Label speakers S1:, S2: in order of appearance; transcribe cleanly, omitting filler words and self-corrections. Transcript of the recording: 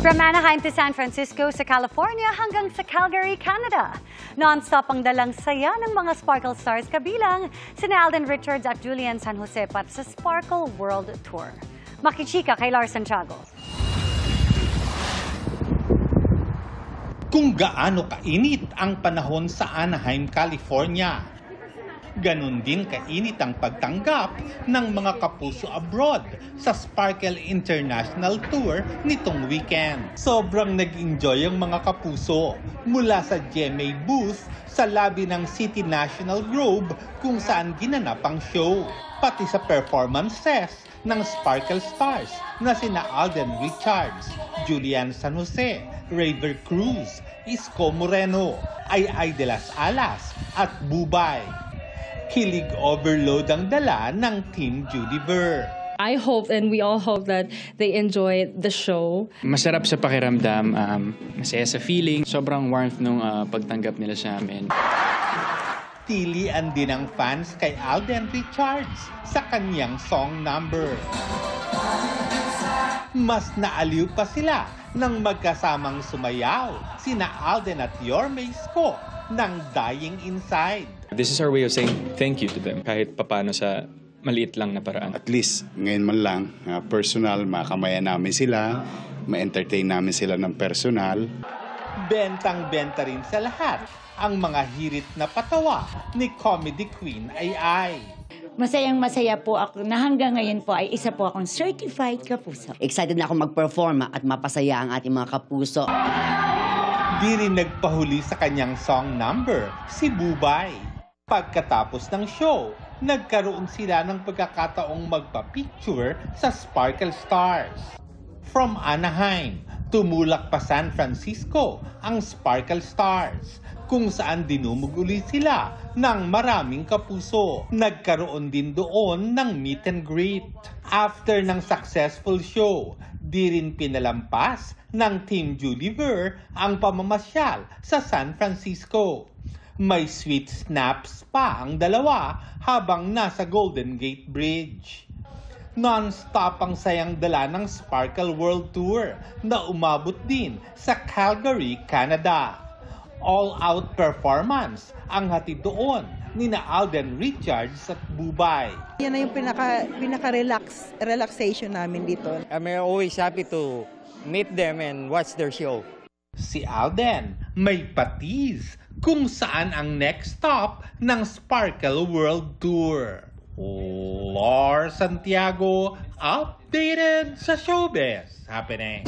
S1: From Anaheim to San Francisco sa California hanggang sa Calgary, Canada. Non-stop ang dalang saya ng mga Sparkle Stars kabilang sina Alden Richards at Julian San Jose para sa Sparkle World Tour. Makichika kay Lars Santiago.
S2: Kung gaano kainit ang panahon sa Anaheim, California, ganon din kainit ang pagtanggap ng mga kapuso abroad sa Sparkle International Tour nitong weekend. Sobrang nag-enjoy ang mga kapuso mula sa GMA booth sa lobby ng City National Grove kung saan ginanap ang show. Pati sa performances ng Sparkle Stars na sina Alden Richards, Julian San Jose, Raver Cruz, Isko Moreno, Ay de las Alas at Bubay. Kilig overload ang dala ng Team Judiver.
S3: I hope and we all hope that they enjoy the show.
S4: Masarap sa pakiramdam, masaya sa feeling. Sobrang warmth nung pagtanggap nila sa amin.
S2: Tilian din ang fans kay Alden Richards sa kanyang song number. Mas naaliw pa sila nang magkasamang sumayaw sina Alden at Yorme Isko ng Dying Inside.
S5: This is our way of saying thank you to them kahit papano sa maliit lang na paraan.
S6: At least ngayon man lang, personal, makamaya namin sila, ma-entertain namin sila ng personal.
S2: Bentang-benta rin sa lahat ang mga hirit na patawa ni Comedy Queen Ay.
S7: Masayang-masaya po ako na hanggang ngayon po ay isa po akong certified kapuso.
S8: Excited na ako mag-perform at mapasaya ang ating mga kapuso.
S2: Di rin nagpahuli sa kanyang song number si Bubay. Pagkatapos ng show, nagkaroon sila ng pagkakataong magpa-picture sa Sparkle Stars. From Anaheim, tumulak pa San Francisco ang Sparkle Stars, kung saan dinumuguli sila ng maraming kapuso. Nagkaroon din doon ng meet and greet. After ng successful show, di rin pinalampas ng Team Judiver ang pamamasyal sa San Francisco. May sweet snaps pa ang dalawa habang nasa Golden Gate Bridge. Non-stop ang sayang dala ng Sparkle World Tour na umabot din sa Calgary, Canada. All-out performance ang hatid doon ni Alden Richards at Bubay.
S9: Yan na yung pinaka-relaxation namin dito.
S10: I'm always happy to meet them and watch their show.
S2: Si Alden may patiz kung saan ang next stop ng Sparkle World Tour. Lars Santiago, updated sa showbiz happening.